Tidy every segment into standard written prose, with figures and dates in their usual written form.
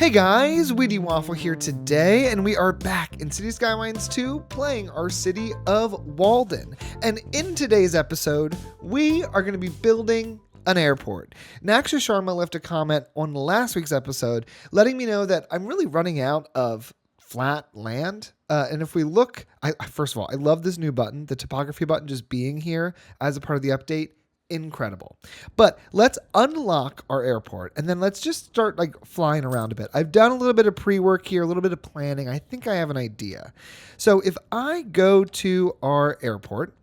Hey guys, Wheatywaffle here today, and we are back in City Skylines 2 playing our city of Walden. And in today's episode, we are going to be building an airport. Naksha Sharma left a comment on last week's episode letting me know that I'm really running out of flat land. And if we look, first of all, I love this new button, the topography button just being here as a part of the update. Incredible. But let's unlock our airport and then let's just start flying around a bit. I've done a little bit of pre-work here, a little bit of planning. I think I have an idea. So if I go to our airport,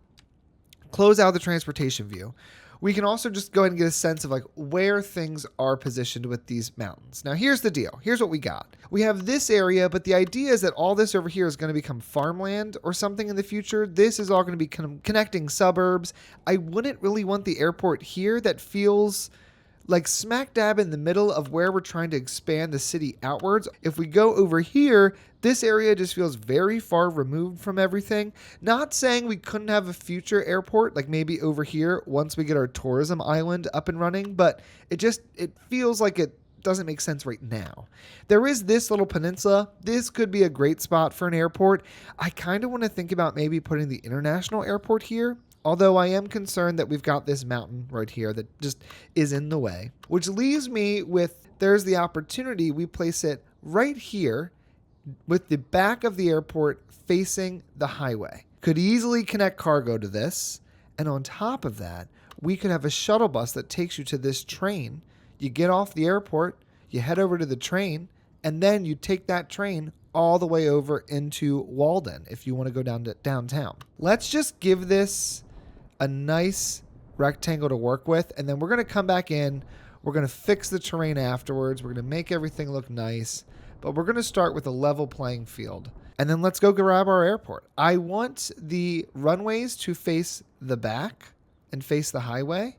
close out the transportation view, we can also just go ahead and get a sense of where things are positioned with these mountains. Now here's the deal. Here's what we got. We have this area, but the idea is that all this over here is going to become farmland or something in the future. This is all going to be connecting suburbs. I wouldn't really want the airport here that feels like smack dab in the middle of where we're trying to expand the city outwards. If we go over here, this area just feels very far removed from everything. Not saying we couldn't have a future airport, like maybe over here once we get our tourism island up and running, but it feels like it doesn't make sense right now. There is this little peninsula. This could be a great spot for an airport. I kind of want to think about maybe putting the international airport here. Although I am concerned that we've got this mountain right here that just is in the way, which leaves me with, there's the opportunity we place it right here with the back of the airport facing the highway. Could easily connect cargo to this. And on top of that, we could have a shuttle bus that takes you to this train. You get off the airport, you head over to the train, and then you take that train all the way over into Walden if you want to go down to downtown. Let's just give this a nice rectangle to work with, and then we're going to come back in. We're going to fix the terrain afterwards. We're going to make everything look nice, but we're going to start with a level playing field. And then let's go grab our airport. I want the runways to face the back and face the highway.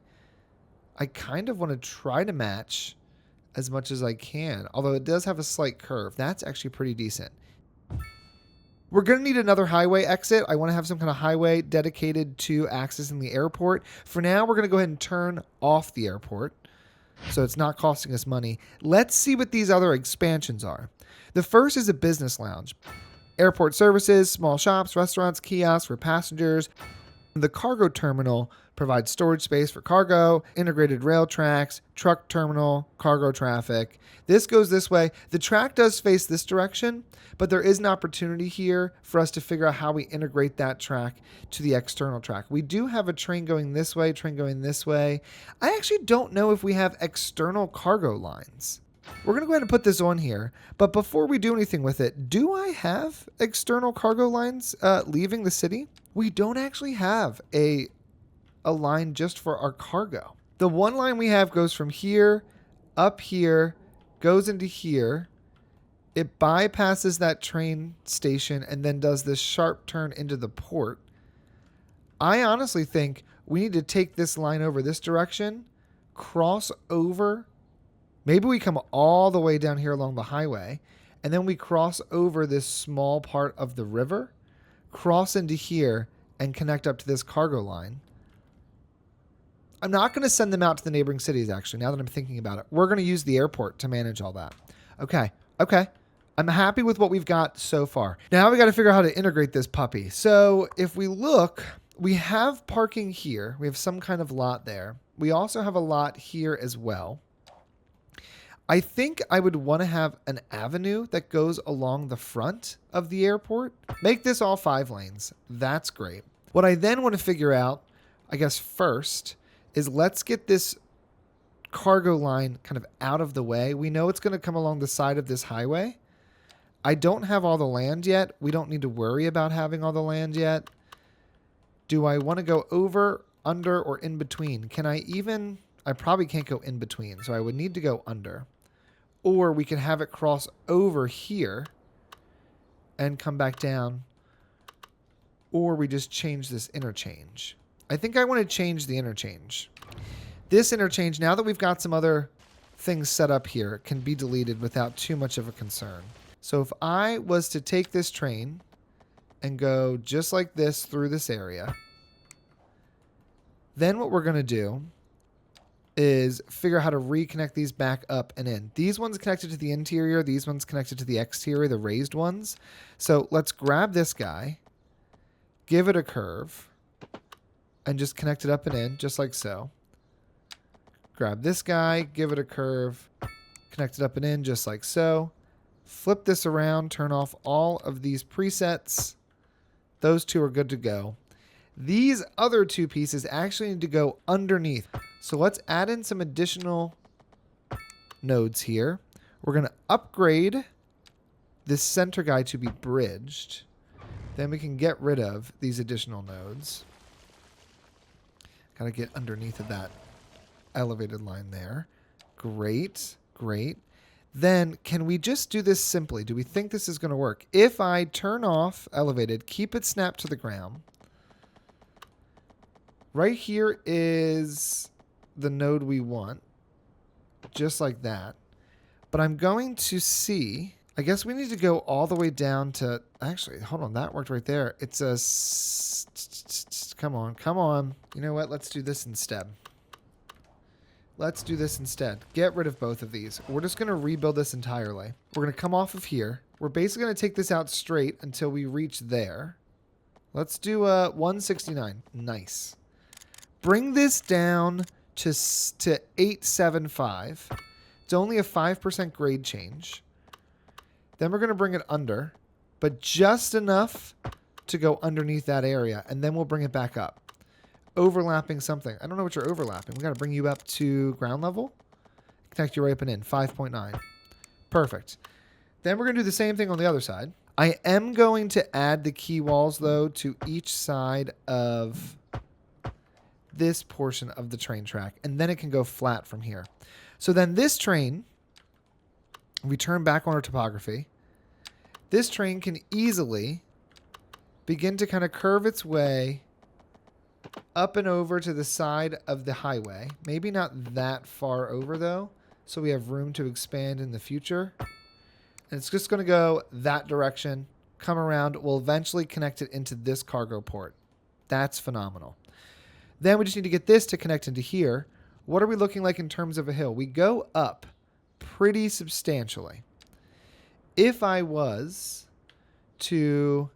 I kind of want to try to match as much as I can, although it does have a slight curve. That's actually pretty decent. We're going to need another highway exit. I want to have some kind of highway dedicated to accessing the airport. For now, we're going to go ahead and turn off the airport so it's not costing us money. Let's see what these other expansions are. The first is a business lounge. Airport services, small shops, restaurants, kiosks for passengers. The cargo terminal provides storage space for cargo, integrated rail tracks, truck terminal, cargo traffic. This goes this way. The track does face this direction, but there is an opportunity here for us to figure out how we integrate that track to the external track. We do have a train going this way, train going this way. I actually don't know if we have external cargo lines. We're going to go ahead and put this on here, but before we do anything with it, do I have external cargo lines leaving the city? We don't actually have a line just for our cargo. The one line we have goes from here, up here, goes into here. It bypasses that train station and then does this sharp turn into the port. I honestly think we need to take this line over this direction, cross over. Maybe we come all the way down here along the highway, and then we cross over this small part of the river, cross into here, and connect up to this cargo line. I'm not going to send them out to the neighboring cities, actually, now that I'm thinking about it. We're going to use the airport to manage all that. Okay. I'm happy with what we've got so far. Now we got to figure out how to integrate this puppy. So if we look, we have parking here. We have some kind of lot there. We also have a lot here as well. I think I would want to have an avenue that goes along the front of the airport. Make this all 5 lanes. That's great. What I then want to figure out, I guess first, is let's get this cargo line kind of out of the way. We know it's going to come along the side of this highway. I don't have all the land yet. We don't need to worry about having all the land yet. Do I want to go over, under, or in between? I probably can't go in between, so I would need to go under. Or we can have it cross over here and come back down. Or we just change this interchange. I think I want to change the interchange. This interchange, now that we've got some other things set up here, can be deleted without too much of a concern. So if I was to take this train and go just like this through this area, then what we're going to do is figure out how to reconnect these back up and in. These ones connected to the interior. These ones connected to the exterior, the raised ones. So let's grab this guy, give it a curve, and just connect it up and in, just like so. Grab this guy, give it a curve, connect it up and in, just like so. Flip this around, turn off all of these presets. Those two are good to go. These other two pieces actually need to go underneath. So let's add in some additional nodes here. We're going to upgrade this center guy to be bridged. Then we can get rid of these additional nodes. Got to get underneath of that elevated line there. Great, great. Then can we just do this simply? Do we think this is going to work? If I turn off elevated, keep it snapped to the ground. Right here is the node we want. Just like that. But I'm going to see, I guess we need to go all the way down to, actually, hold on, that worked right there. It's a, come on, come on. You know what? Let's do this instead. Let's do this instead. Get rid of both of these. We're just going to rebuild this entirely. We're going to come off of here. We're basically going to take this out straight until we reach there. Let's do 169. Nice. Bring this down to 875. It's only a 5% grade change. Then we're going to bring it under, but just enough to go underneath that area, and then we'll bring it back up. Overlapping something. I don't know what you're overlapping. We got to bring you up to ground level. Connect you right up and in. 5.9. Perfect. Then we're going to do the same thing on the other side. I am going to add the key walls, though, to each side of this portion of the train track, and then it can go flat from here. So then this train, we turn back on our topography. This train can easily begin to kind of curve its way up and over to the side of the highway. Maybe not that far over, though, so we have room to expand in the future. And it's just going to go that direction, come around. We'll eventually connect it into this cargo port. That's phenomenal. Then we just need to get this to connect into here. What are we looking like in terms of a hill? We go up pretty substantially. If I was to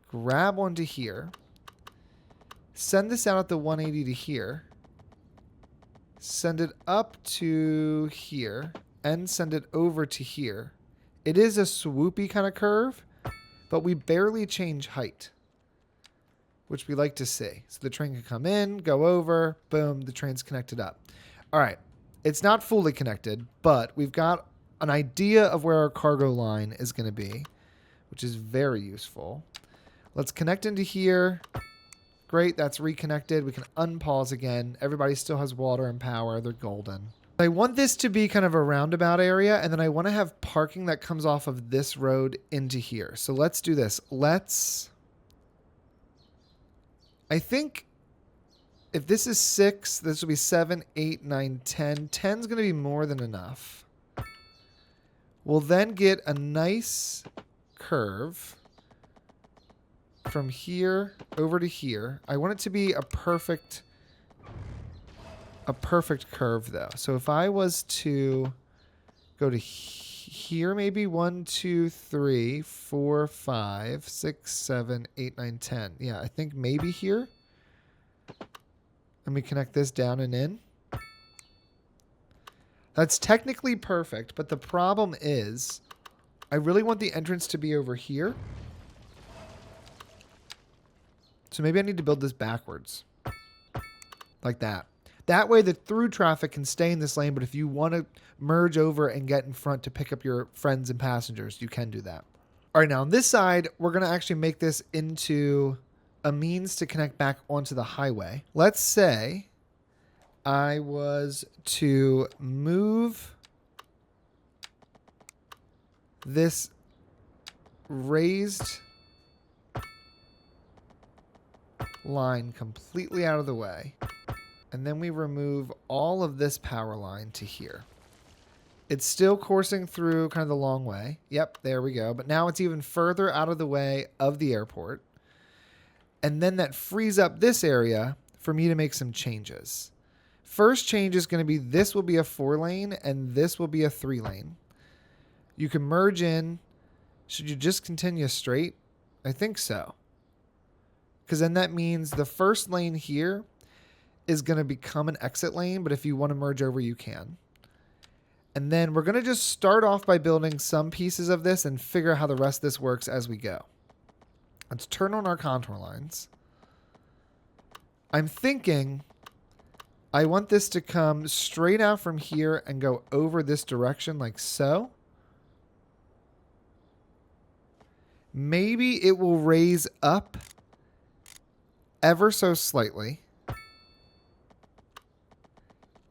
grab onto here, send this out at the 180 to here, send it up to here, and send it over to here. It is a swoopy kind of curve, but we barely change height, which we like to see. So the train can come in, go over, boom, the train's connected up. All right, it's not fully connected, but we've got an idea of where our cargo line is going to be, which is very useful. Let's connect into here. Great, that's reconnected. We can unpause again. Everybody still has water and power. They're golden. I want this to be kind of a roundabout area, and then I want to have parking that comes off of this road into here. So let's do this. I think if this is 6, this will be 7, 8, 9, 10. 10 is going to be more than enough. We'll then get a nice curve from here over to here. I want it to be a perfect curve, though. So if I was to go to here, maybe 1, 2, 3, 4, 5, 6, 7, 8, 9, 10. Yeah, I think maybe here. Let me connect this down and in. That's technically perfect, but the problem is I really want the entrance to be over here. So maybe I need to build this backwards. Like that. That way the through traffic can stay in this lane, but if you want to merge over and get in front to pick up your friends and passengers, you can do that. All right, now on this side, we're going to actually make this into a means to connect back onto the highway. Let's say I was to move this raised line completely out of the way. And then we remove all of this power line to here. It's still coursing through kind of the long way. Yep, there we go. But now it's even further out of the way of the airport. And then that frees up this area for me to make some changes. First change is going to be this will be a 4-lane and this will be a 3-lane. You can merge in. Should you just continue straight? I think so. Because then that means the first lane here is going to become an exit lane, but if you want to merge over, you can. And then we're going to just start off by building some pieces of this and figure out how the rest of this works as we go. Let's turn on our contour lines. I'm thinking I want this to come straight out from here and go over this direction like so. Maybe it will raise up ever so slightly.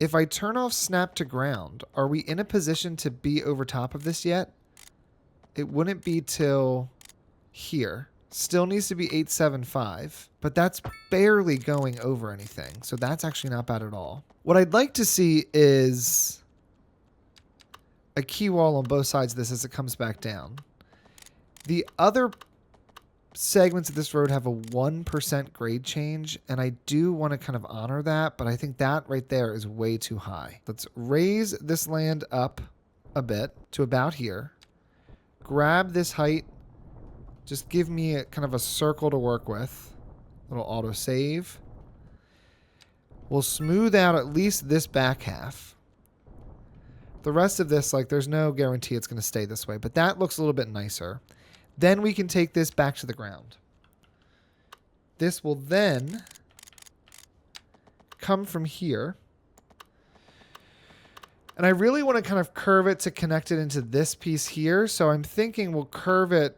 If I turn off snap to ground, are we in a position to be over top of this yet? It wouldn't be till here. Still needs to be 875, but that's barely going over anything. So that's actually not bad at all. What I'd like to see is a key wall on both sides of this as it comes back down. The other segments of this road have a 1% grade change, and I do want to kind of honor that, but I think that right there is way too high. Let's raise this land up a bit to about here. Grab this height. Just give me a kind of a circle to work with. Little auto save. We'll smooth out at least this back half. The rest of this, like, there's no guarantee it's going to stay this way, but that looks a little bit nicer. Then we can take this back to the ground. This will then come from here. And I really want to kind of curve it to connect it into this piece here. So I'm thinking we'll curve it.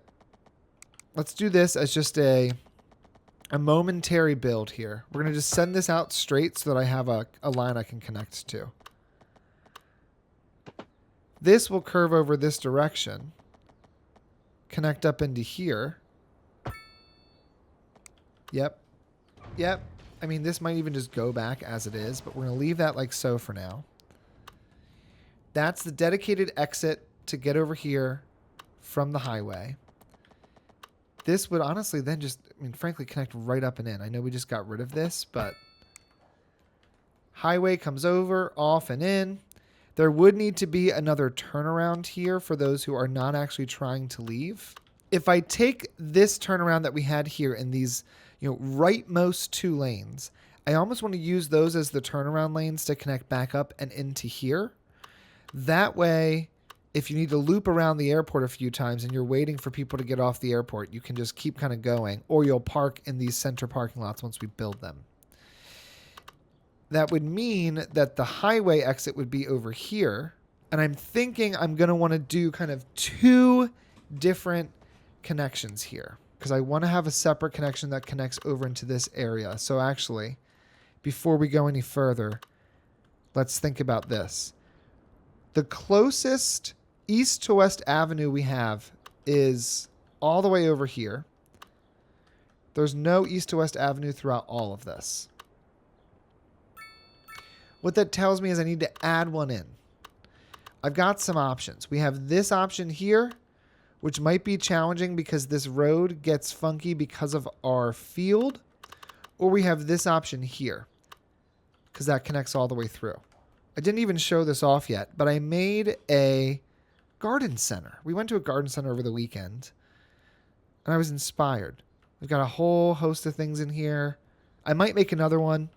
Let's do this as just a momentary build here. We're going to just send this out straight so that I have a line I can connect to. This will curve over this direction. Connect up into here. Yep. Yep. I mean, this might even just go back as it is, but we're going to leave that like so for now. That's the dedicated exit to get over here from the highway. This would honestly then just, I mean, frankly, connect right up and in. I know we just got rid of this, but highway comes over, off and in. There would need to be another turnaround here for those who are not actually trying to leave. If I take this turnaround that we had here in these, rightmost 2 lanes, I almost want to use those as the turnaround lanes to connect back up and into here. That way, if you need to loop around the airport a few times and you're waiting for people to get off the airport, you can just keep kind of going, or you'll park in these center parking lots once we build them. That would mean that the highway exit would be over here. And I'm thinking I'm going to want to do kind of 2 different connections here, because I want to have a separate connection that connects over into this area. So actually, before we go any further, let's think about this. The closest east to west avenue we have is all the way over here. There's no east to west avenue throughout all of this. What that tells me is I need to add one in. I've got some options. We have this option here, which might be challenging because this road gets funky because of our field. Or we have this option here, because that connects all the way through. I didn't even show this off yet, but I made a garden center. We went to a garden center over the weekend, and I was inspired. We've got a whole host of things in here. I might make another one.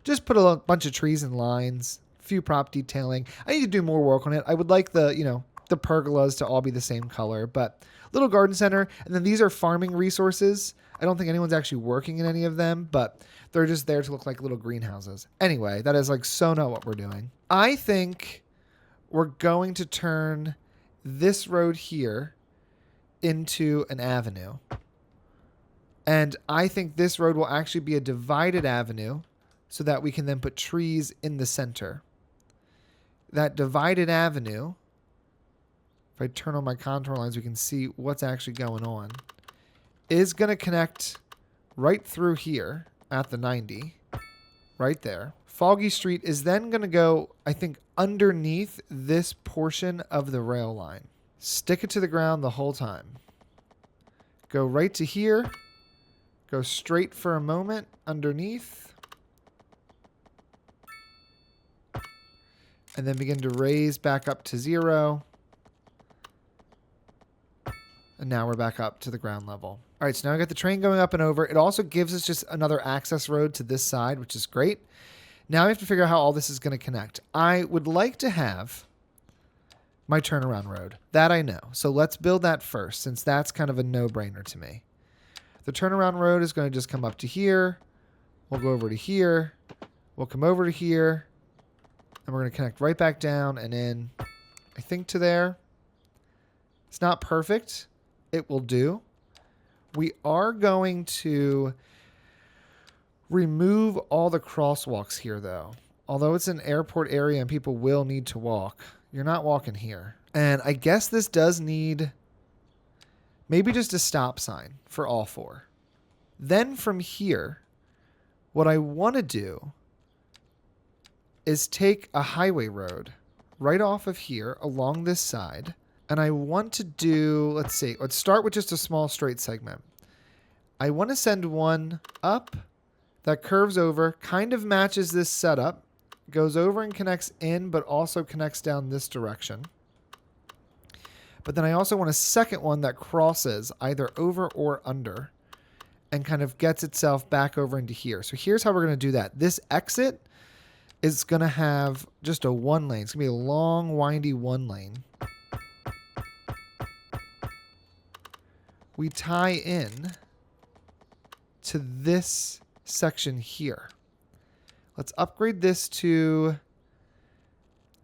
Just put a bunch of trees and lines, a few prop detailing. I need to do more work on it. I would like the pergolas to all be the same color, but little garden center. And then these are farming resources. I don't think anyone's actually working in any of them, but they're just there to look like little greenhouses. Anyway, that is like so not what we're doing. I think we're going to turn this road here into an avenue. And I think this road will actually be a divided avenue, so that we can then put trees in the center. That divided avenue, if I turn on my contour lines, we can see what's actually going on, is going to connect right through here at the 90, right there. Foggy Street is then going to go, I think, underneath this portion of the rail line. Stick it to the ground the whole time. Go right to here. Go straight for a moment underneath. and then begin to raise back up to 0. And now we're back up to the ground level. All right, so now we got the train going up and over. It also gives us just another access road to this side, which is great. Now we have to figure out how all this is going to connect. I would like to have my turnaround road. That I know. So let's build that first, since that's kind of a no-brainer to me. The turnaround road is going to just come up to here. We'll go over to here. We'll come over to here. And we're going to connect right back down and in, I think, to there. It's not perfect. It will do. We are going to remove all the crosswalks here, though. Although it's an airport area and people will need to walk, you're not walking here. And I guess this does need maybe just a stop sign for all 4. Then from here, what I want to do is take a highway road right off of here along this side. And I want to do, let's see, let's start with just a small straight segment. I want to send one up that curves over, kind of matches this setup, goes over and connects in, but also connects down this direction. But then I also want a second one that crosses either over or under and kind of gets itself back over into here. So here's how we're going to do that. This exit is going to have just a 1 lane. It's going to be a long, windy 1 lane. We tie in to this section here. Let's upgrade this to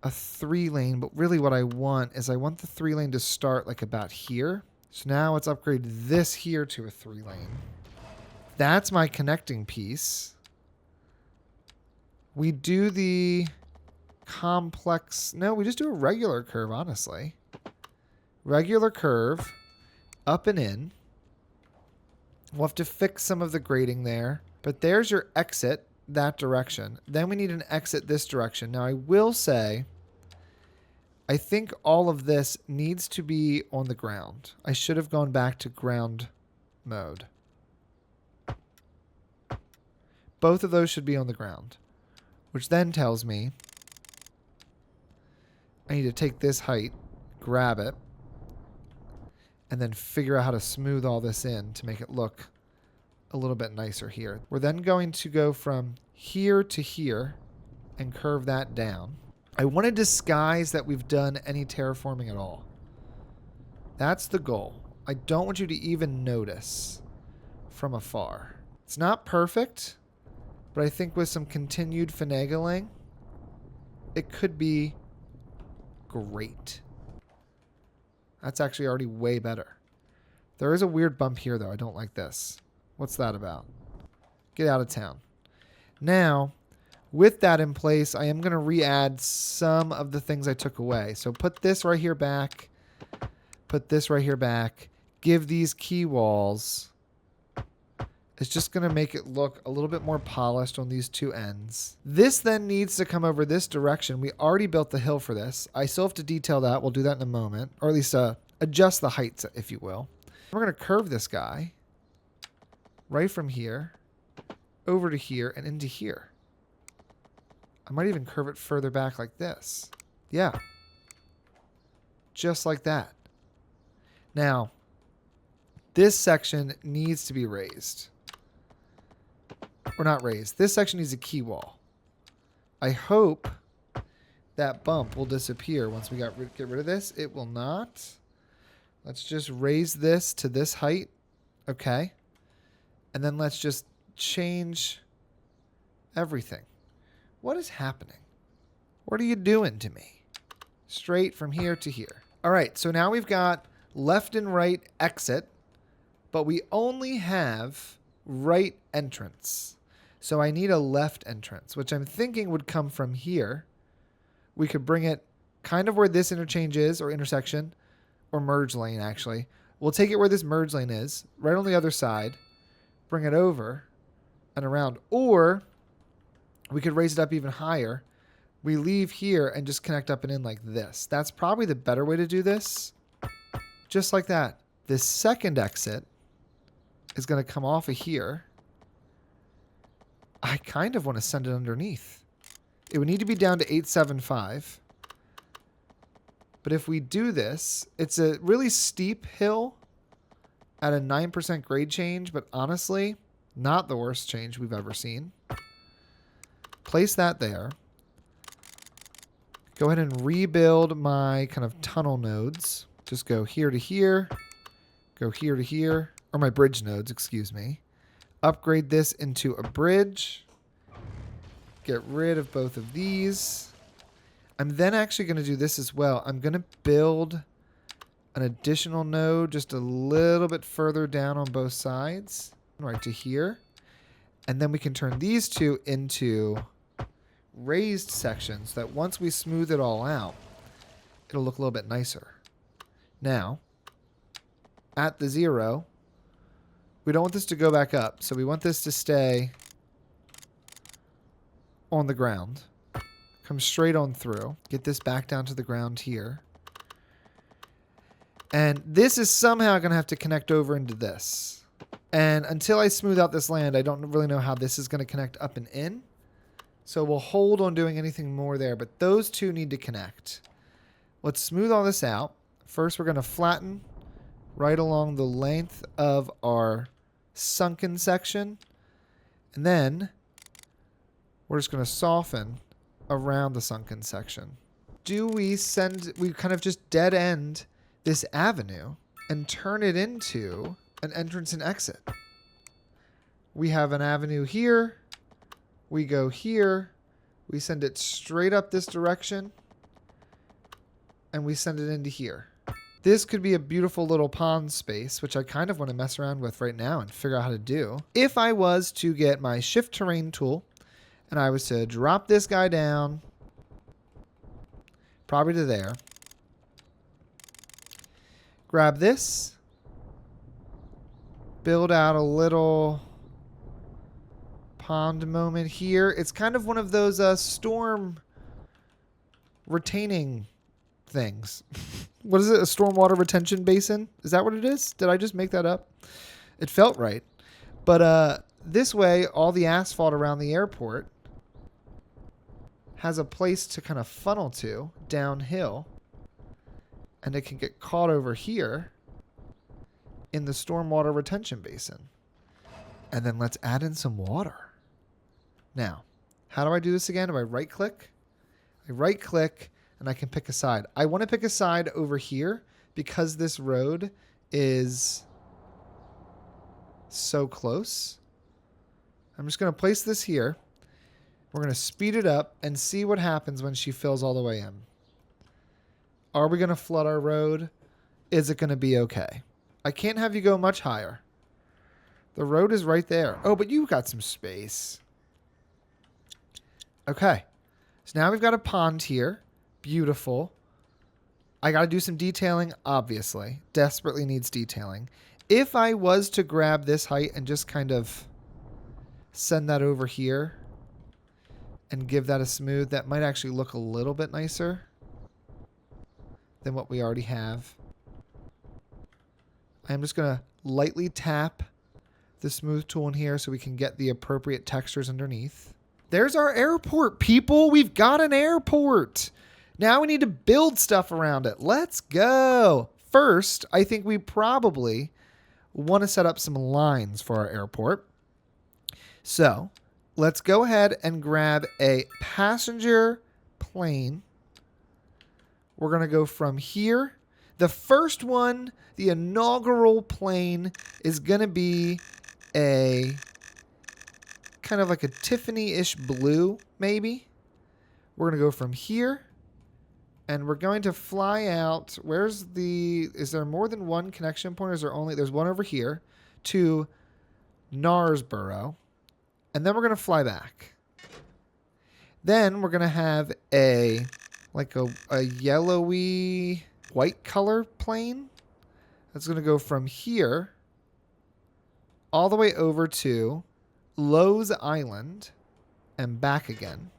a 3 lane, but really what I want is I want the 3 lane to start like about here. So now let's upgrade this here to a 3 lane. That's my connecting piece. We do the complex, no, we just do a regular curve, honestly. Regular curve. Up and in. We'll have to fix some of the grading there. But there's your exit that direction. Then we need an exit this direction. Now I will say, I think all of this needs to be on the ground. I should have gone back to ground mode. Both of those should be on the ground. Which then tells me I need to take this height, grab it, and then figure out how to smooth all this in to make it look a little bit nicer here. We're then going to go from here to here and curve that down. I want to disguise that we've done any terraforming at all. That's the goal. I don't want you to even notice from afar. It's not perfect, but I think with some continued finagling, it could be great. That's actually already way better. There is a weird bump here, though. I don't like this. What's that about? Get out of town. Now, with that in place, I am going to re-add some of the things I took away. So put this right here back. Put this right here back. Give these key walls. It's just going to make it look a little bit more polished on these 2 ends. This then needs to come over this direction. We already built the hill for this. I still have to detail that. We'll do that in a moment. Or at least adjust the heights, if you will. We're going to curve this guy right from here over to here and into here. I might even curve it further back like this. Yeah. Just like that. Now, this section needs to be raised. Or not raised. This section needs a key wall. I hope that bump will disappear once we get rid of this. It will not. Let's just raise this to this height. Okay. And then let's just change everything. What is happening? What are you doing to me? Straight from here to here. All right. So now we've got left and right exit, but we only have right entrance. So I need a left entrance, which I'm thinking would come from here. We could bring it kind of where this interchange is, or intersection, or merge lane, actually. We'll take it where this merge lane is, right on the other side, bring it over and around. Or we could raise it up even higher. We leave here and just connect up and in like this. That's probably the better way to do this. Just like that. This second exit is going to come off of here. I kind of want to send it underneath. It would need to be down to 875. But if we do this, it's a really steep hill at a 9% grade change, but honestly, not the worst change we've ever seen. Place that there. Go ahead and rebuild my kind of tunnel nodes. Just go here to here, go here to here, or my bridge nodes, excuse me. Upgrade this into a bridge. Get rid of both of these. I'm then actually going to do this as well. I'm going to build an additional node just a little bit further down on both sides, right to here. And then we can turn these two into raised sections that once we smooth it all out, it'll look a little bit nicer. Now, at the 0, we don't want this to go back up, so we want this to stay on the ground. Come straight on through. Get this back down to the ground here. And this is somehow going to have to connect over into this. And until I smooth out this land, I don't really know how this is going to connect up and in. So we'll hold on doing anything more there, but those two need to connect. Let's smooth all this out. First, we're going to flatten right along the length of our sunken section. And then we're just going to soften around the sunken section. We kind of just dead end this avenue and turn it into an entrance and exit. We have an avenue here. We go here. We send it straight up this direction. And we send it into here. This could be a beautiful little pond space, which I kind of want to mess around with right now and figure out how to do. If I was to get my shift terrain tool and I was to drop this guy down, probably to there, grab this, build out a little pond moment here. It's kind of one of those storm retaining things. What is it? A stormwater retention basin? Is that what it is? Did I just make that up? It felt right. But this way, all the asphalt around the airport has a place to kind of funnel to downhill. And it can get caught over here in the stormwater retention basin. And then let's add in some water. Now, how do I do this again? Do I right click? I right click and I can pick a side. I want to pick a side over here because this road is so close. I'm just going to place this here. We're going to speed it up and see what happens when she fills all the way in. Are we going to flood our road? Is it going to be okay? I can't have you go much higher. The road is right there. Oh, but you've got some space. Okay. So now we've got a pond here. Beautiful. I got to do some detailing, obviously. Desperately needs detailing. If I was to grab this height and just kind of send that over here and give that a smooth, that might actually look a little bit nicer than what we already have. I'm just going to lightly tap the smooth tool in here so we can get the appropriate textures underneath. There's our airport, people. We've got an airport. Now we need to build stuff around it. Let's go. First, I think we probably want to set up some lines for our airport. So let's go ahead and grab a passenger plane. We're going to go from here. The first one, the inaugural plane, is going to be a kind of like a Tiffany-ish blue, maybe. We're going to go from here. And we're going to fly out. Is there more than one connection point? Or is there only, there's one over here to Knaresborough. And then we're going to fly back. Then we're going to have a yellowy white color plane. That's going to go from here all the way over to Lowe's Island and back again.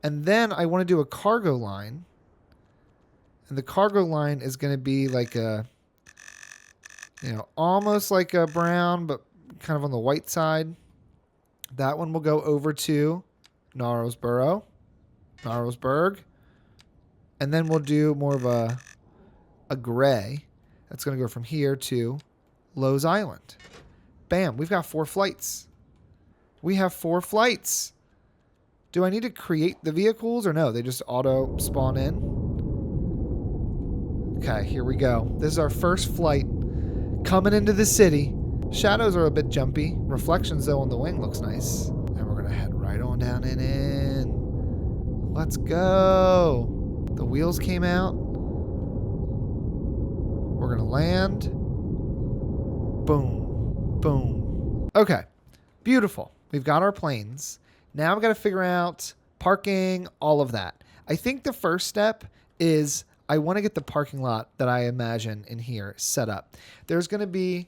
And then I want to do a cargo line. And the cargo line is going to be like a, almost like a brown, but kind of on the white side. That one will go over to Knaresborough. Narrowsburg. And then we'll do more of a gray. That's going to go from here to Lowe's Island. Bam, we've got 4 flights. We have 4 flights. Do I need to create the vehicles or no? They just auto spawn in. Okay, here we go. This is our first flight coming into the city. Shadows are a bit jumpy. Reflections, though, on the wing looks nice. And we're going to head right on down and in. Let's go. The wheels came out. We're going to land. Boom. Boom. Okay. Beautiful. We've got our planes. Now we've got to figure out parking, all of that. I think the first step is I want to get the parking lot that I imagine in here set up. There's going to be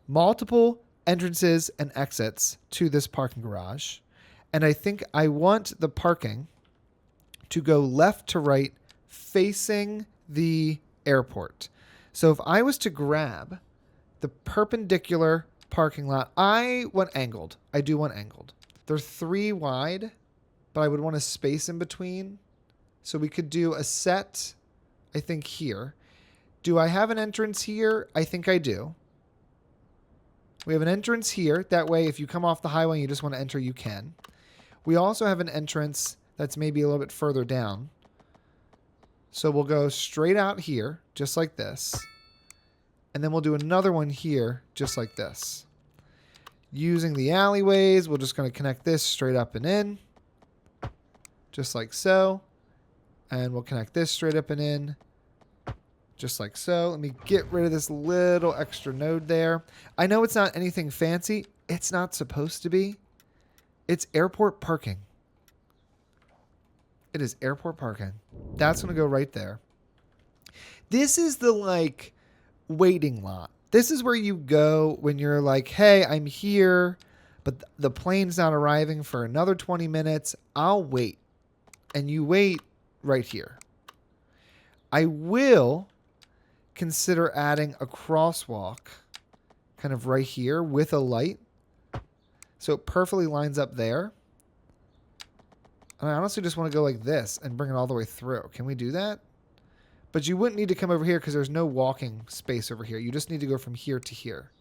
multiple entrances and exits to this parking garage. And I think I want the parking to go left to right facing the airport. So if I was to grab the perpendicular parking lot, I want angled. I do want angled. They're 3 wide, but I would want a space in between. So we could do a set, I think, here. Do I have an entrance here? I think I do. We have an entrance here. That way, if you come off the highway and you just want to enter, you can. We also have an entrance that's maybe a little bit further down. So we'll go straight out here, just like this. And then we'll do another one here, just like this. Using the alleyways, we're just going to connect this straight up and in. Just like so. And we'll connect this straight up and in. Just like so. Let me get rid of this little extra node there. I know it's not anything fancy. It's not supposed to be. It's airport parking. It is airport parking. That's going to go right there. This is the, like, waiting lot. This is where you go when you're like, hey, I'm here, but the plane's not arriving for another 20 minutes. I'll wait. And you wait right here. I will consider adding a crosswalk kind of right here with a light. So it perfectly lines up there. And I honestly just want to go like this and bring it all the way through. Can we do that? But you wouldn't need to come over here because there's no walking space over here. You just need to go from here to here.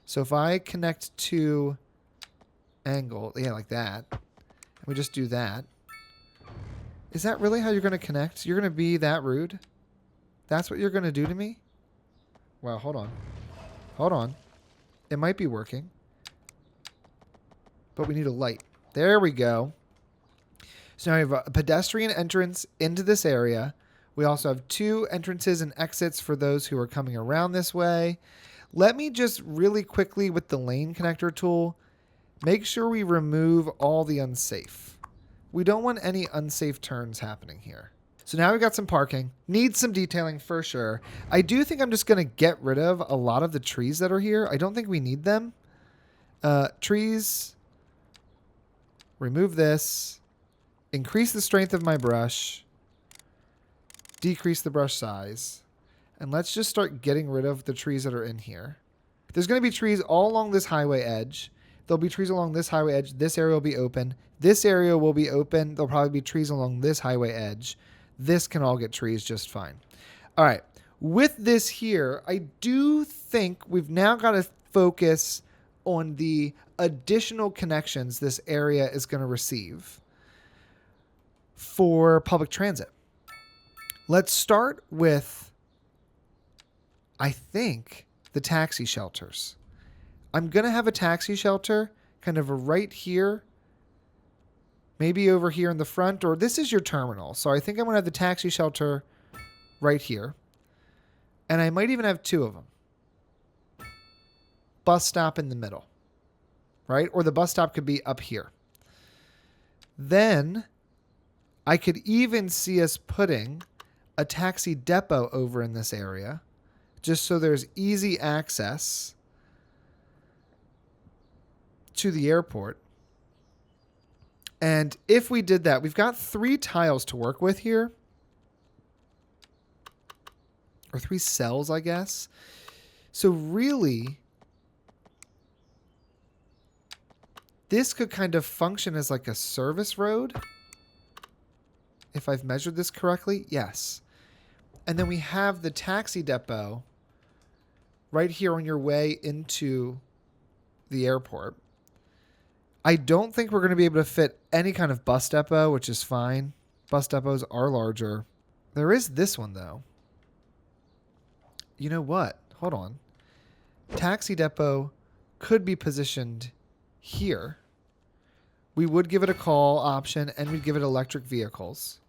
So if I connect to angle, yeah, like that, and we just do that. Is that really how you're going to connect? You're going to be that rude? That's what you're going to do to me? Wow, hold on. Hold on. It might be working. But we need a light. There we go. So now we have a pedestrian entrance into this area. We also have 2 entrances and exits for those who are coming around this way. Let me just really quickly with the lane connector tool, make sure we remove all the unsafe. We don't want any unsafe turns happening here. So now we've got some parking. Needs some detailing for sure. I do think I'm just going to get rid of a lot of the trees that are here. I don't think we need them. Trees. Remove this. Increase the strength of my brush. Decrease the brush size. And let's just start getting rid of the trees that are in here. There's going to be trees all along this highway edge. There'll be trees along this highway edge. This area will be open. This area will be open. There'll probably be trees along this highway edge. This can all get trees just fine. All right. With this here, I do think we've now got to focus on the additional connections this area is going to receive for public transit. Let's start with, I think, the taxi shelters. I'm going to have a taxi shelter kind of right here, maybe over here in the front, or this is your terminal. So I think I'm going to have the taxi shelter right here. And I might even have 2 of them. Bus stop in the middle, right? Or the bus stop could be up here. Then I could even see us putting a taxi depot over in this area, just so there's easy access to the airport. And if we did that, we've got 3 tiles to work with here. Or 3 cells, I guess. So really, this could kind of function as like a service road. if I've measured this correctly. Yes. And then we have the taxi depot right here on your way into the airport. I don't think we're going to be able to fit any kind of bus depot, which is fine. Bus depots are larger. There is this one, though. You know what? Hold on. Taxi depot could be positioned here. We would give it a call option, and we'd give it electric vehicles.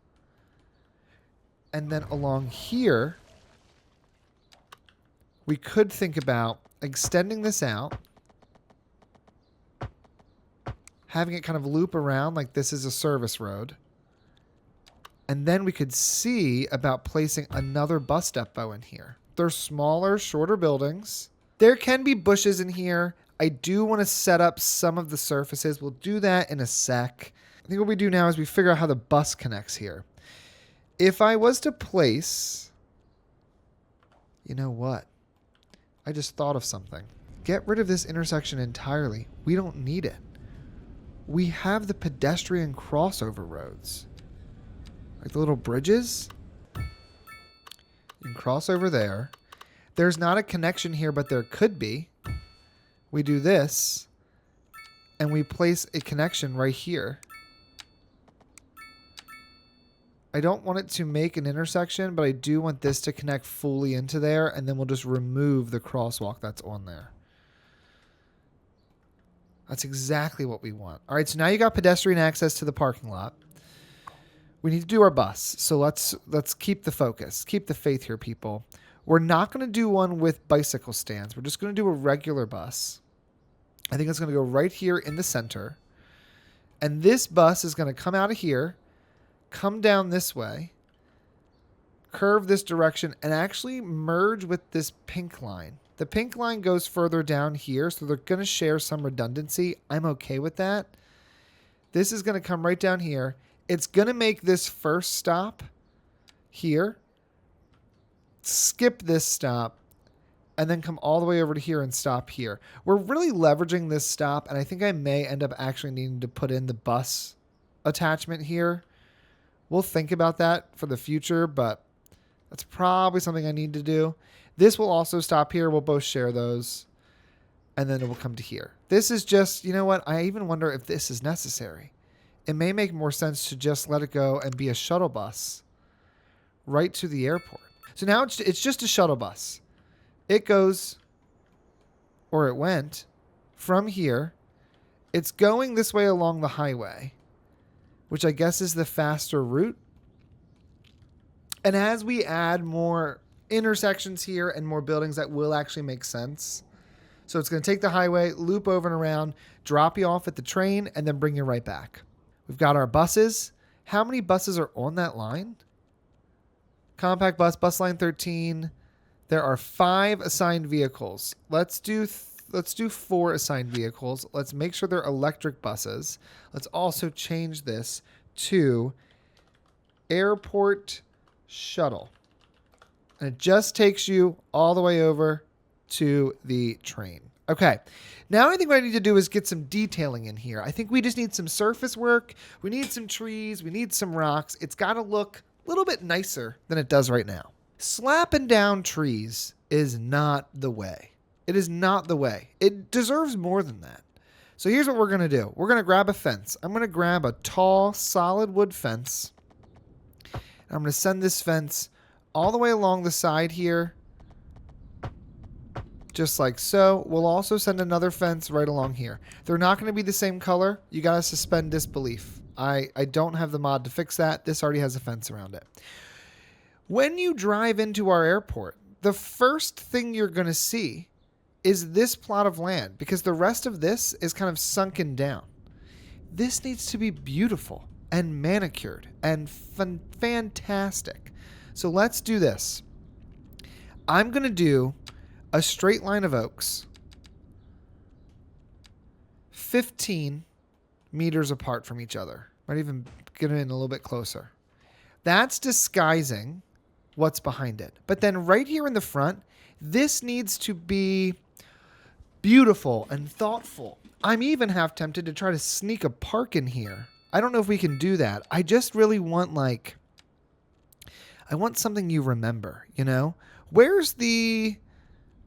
And then along here, we could think about extending this out, having it kind of loop around like this is a service road. And then we could see about placing another bus depot in here. They're smaller, shorter buildings. There can be bushes in here. I do want to set up some of the surfaces. We'll do that in a sec. I think what we do now is we figure out how the bus connects here. If I was to place... You know what? I just thought of something. Get rid of this intersection entirely. We don't need it. We have the pedestrian crossover roads. Like the little bridges. You can cross over there. There's not a connection here, but there could be. We do this, and we place a connection right here. I don't want it to make an intersection, but I do want this to connect fully into there, and then we'll just remove the crosswalk that's on there. That's exactly what we want. All right, so now you got pedestrian access to the parking lot. We need to do our bus, so let's keep the focus. Keep the faith here, people. We're not going to do one with bicycle stands. We're just going to do a regular bus. I think it's going to go right here in the center. And this bus is going to come out of here, come down this way, curve this direction, and actually merge with this pink line. The pink line goes further down here, so they're going to share some redundancy. I'm okay with that. This is going to come right down here. It's going to make this first stop here, skip this stop, and then come all the way over to here and stop here. We're really leveraging this stop, and I think I may end up actually needing to put in the bus attachment here. We'll think about that for the future, but that's probably something I need to do. This will also stop here. We'll both share those, and then it will come to here. This is just, you know what? I even wonder if this is necessary. It may make more sense to just let it go and be a shuttle bus right to the airport. So now it's just a shuttle bus. It goes, or it went, from here. It's going this way along the highway, which I guess is the faster route. And as we add more intersections here and more buildings, that will actually make sense. So it's going to take the highway, loop over and around, drop you off at the train, and then bring you right back. We've got our buses. How many buses are on that line? Compact bus, bus line 13. There are 5 assigned vehicles. Let's do 4 assigned vehicles. Let's make sure they're electric buses. Let's also change this to airport shuttle. And it just takes you all the way over to the train. Okay, now I think what I need to do is get some detailing in here. I think we just need some surface work. We need some trees. We need some rocks. It's got to look a little bit nicer than it does right now. Slapping down trees is not the way. It is not the way. It deserves more than that. So here's what we're going to do. We're going to grab a fence. I'm going to grab a tall, solid wood fence. And I'm going to send this fence all the way along the side here. Just like so. We'll also send another fence right along here. They're not going to be the same color. You got to suspend disbelief. I don't have the mod to fix that. This already has a fence around it. When you drive into our airport, the first thing you're going to see is this plot of land, because the rest of this is kind of sunken down. This needs to be beautiful and manicured and fantastic. So let's do this. I'm going to do a straight line of oaks, 15 meters apart from each other. Might even get in a little bit closer. That's disguising what's behind it. But then right here in the front, this needs to be beautiful and thoughtful. I'm even half tempted to try to sneak a park in here. I don't know if we can do that. I just really want like I want something you remember, you know? Where's the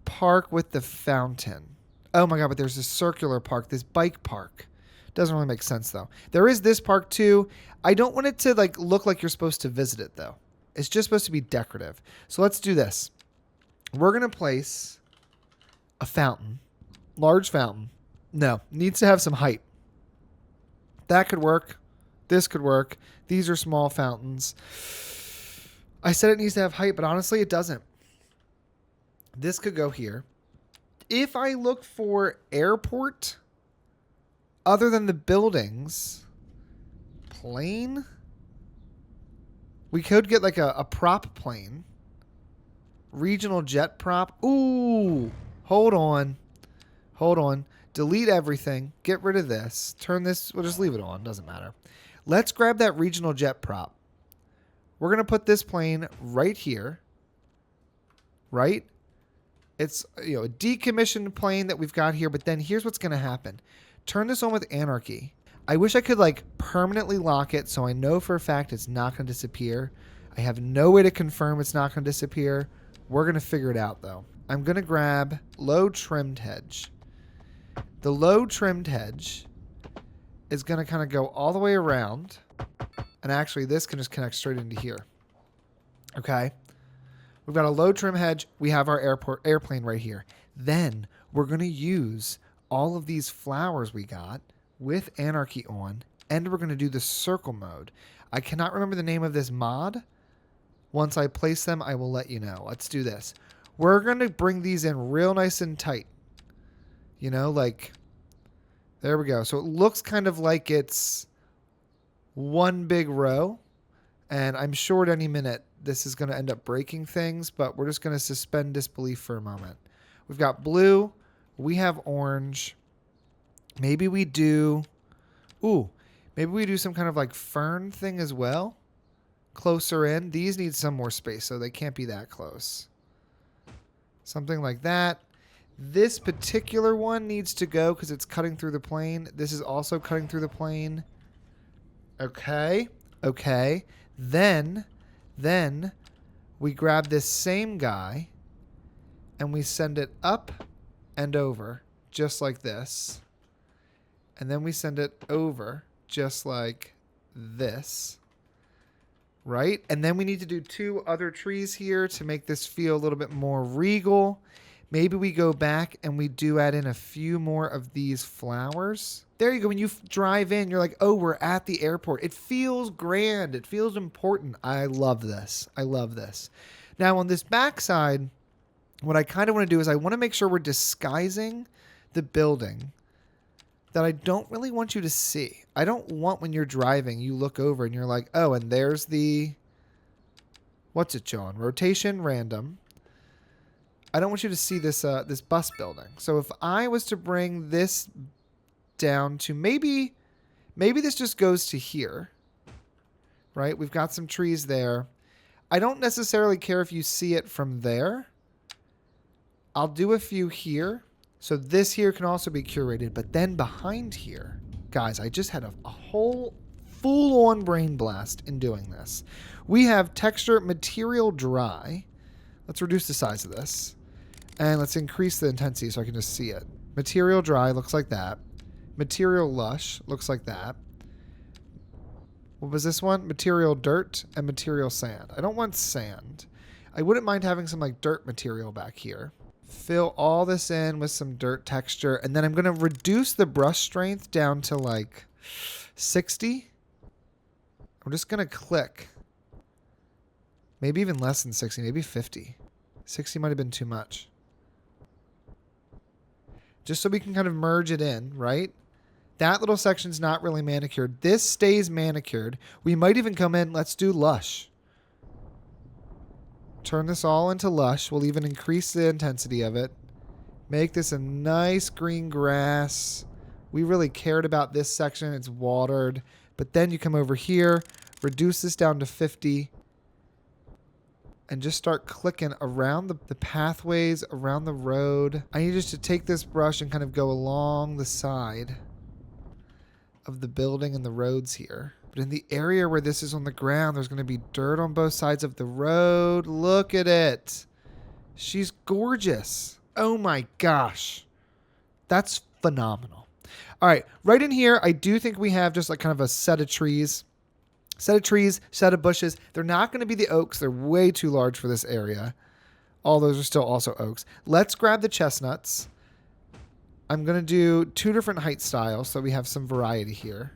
park with the fountain? Oh my God, but there's this circular park, this bike park. Doesn't really make sense though. There is this park too. I don't want it to like look like you're supposed to visit it though. It's just supposed to be decorative. So let's do this. We're going to place a fountain, large fountain. No, needs to have some height. That could work. This could work. These are small fountains. I said it needs to have height, but honestly, it doesn't. This could go here. If I look for airport, other than the buildings, plane, we could get like a prop plane. Regional jet prop. Ooh, hold on. Hold on. Delete everything. Get rid of this. Turn this. We'll just leave it on. Doesn't matter. Let's grab that regional jet prop. We're going to put this plane right here. Right? It's, you know, a decommissioned plane that we've got here. But then here's what's going to happen. Turn this on with anarchy. I wish I could like permanently lock it so I know for a fact it's not going to disappear. I have no way to confirm it's not going to disappear. We're going to figure it out though. I'm going to grab low trimmed hedge. The low trimmed hedge is going to kind of go all the way around. And actually this can just connect straight into here. Okay. We've got a low trim hedge. We have our airplane right here. Then we're going to use all of these flowers we got with anarchy on, and we're going to do the circle mode. I cannot remember the name of this mod. Once I place them, I will let you know. Let's do this. We're going to bring these in real nice and tight. You know, like, there we go. So it looks kind of like it's one big row, and I'm sure at any minute this is going to end up breaking things, but we're just going to suspend disbelief for a moment. We've got blue. We have orange. Maybe we do... Ooh, maybe we do some kind of like fern thing as well. Closer in. These need some more space, so they can't be that close. Something like that. This particular one needs to go because it's cutting through the plane. This is also cutting through the plane. Okay. Okay. Then we grab this same guy and we send it up and over just like this. And then we send it over just like this. Right? And then we need to do two other trees here to make this feel a little bit more regal. Maybe we go back and we do add in a few more of these flowers. There you go. When you drive in, you're like, oh, we're at the airport. It feels grand. It feels important. I love this. I love this. Now on this backside, what I kind of want to do is I want to make sure we're disguising the building that I don't really want you to see. I don't want when you're driving, you look over and you're like, oh, and there's the, what's it showing? Rotation random. I don't want you to see this this bus building. So if I was to bring this down to maybe this just goes to here, right? We've got some trees there. I don't necessarily care if you see it from there. I'll do a few here. So this here can also be curated, but then behind here, guys, I just had a whole full-on brain blast in doing this. We have texture material dry. Let's reduce the size of this. And let's increase the intensity so I can just see it. Material dry looks like that. Material lush looks like that. What was this one? Material dirt and material sand. I don't want sand. I wouldn't mind having some like dirt material back here. Fill all this in with some dirt texture. And then I'm going to reduce the brush strength down to like 60. I'm just going to click. Maybe even less than 60. Maybe 50. 60 might have been too much. Just so we can kind of merge it in, right? That little section's not really manicured. This stays manicured. We might even come in. Let's do lush. Turn this all into lush. We'll even increase the intensity of it. Make this a nice green grass. We really cared about this section. It's watered. But then you come over here, reduce this down to 50, and just start clicking around the pathways, around the road. I need just to take this brush and kind of go along the side of the building and the roads here. But in the area where this is on the ground, there's going to be dirt on both sides of the road. Look at it. She's gorgeous. Oh my gosh. That's phenomenal. All right, right in here, I do think we have just like kind of a set of trees. Set of bushes. They're not going to be the oaks. They're way too large for this area. All those are still also oaks. Let's grab the chestnuts. I'm going to do 2 different height styles so we have some variety here.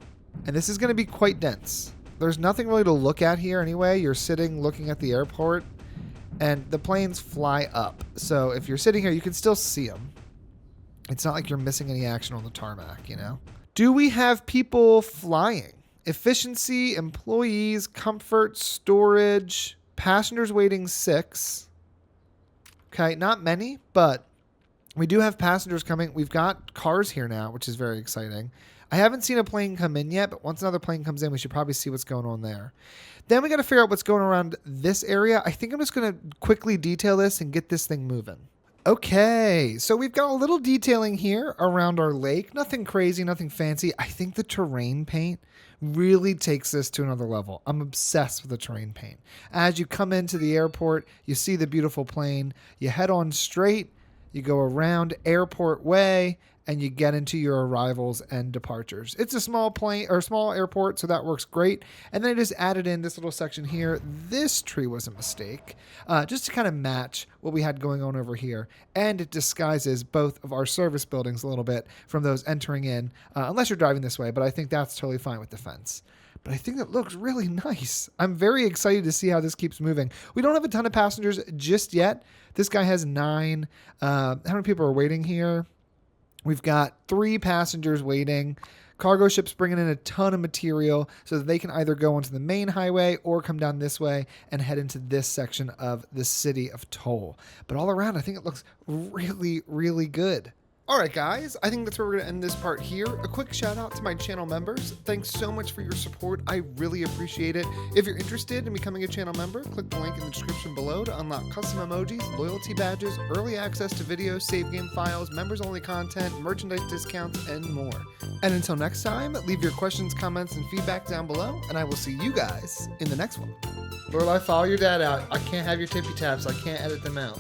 And this is going to be quite dense. There's nothing really to look at here anyway. You're sitting looking at the airport and the planes fly up. So if you're sitting here, you can still see them. It's not like you're missing any action on the tarmac, you know? Do we have people flying? Efficiency, employees, comfort, storage, passengers waiting 6. Okay, not many, but we do have passengers coming. We've got cars here now, which is very exciting. I haven't seen a plane come in yet, but once another plane comes in, we should probably see what's going on there. Then we got to figure out what's going around this area. I think I'm just going to quickly detail this and get this thing moving. Okay, so we've got a little detailing here around our lake. Nothing crazy, nothing fancy. I think the terrain paint really takes this to another level. I'm obsessed with the terrain paint. As you come into the airport, you see the beautiful plane. You head on straight, you go around Airport Way, and you get into your arrivals and departures. It's a small plane or small airport, so that works great. And then I just added in this little section here. This tree was a mistake, just to kind of match what we had going on over here. And it disguises both of our service buildings a little bit from those entering in, unless you're driving this way, but I think that's totally fine with the fence. But I think it looks really nice. I'm very excited to see how this keeps moving. We don't have a ton of passengers just yet. This guy has 9. How many people are waiting here? We've got 3 passengers waiting. Cargo ships bringing in a ton of material so that they can either go onto the main highway or come down this way and head into this section of the city of Toll. But all around, I think it looks really, really good. All right, guys, I think that's where we're going to end this part here. A quick shout out to my channel members. Thanks so much for your support. I really appreciate it. If you're interested in becoming a channel member, click the link in the description below to unlock custom emojis, loyalty badges, early access to videos, save game files, members-only content, merchandise discounts, and more. And until next time, leave your questions, comments, and feedback down below, and I will see you guys in the next one. Lorelai, follow your dad out. I can't have your tippy taps. I can't edit them out.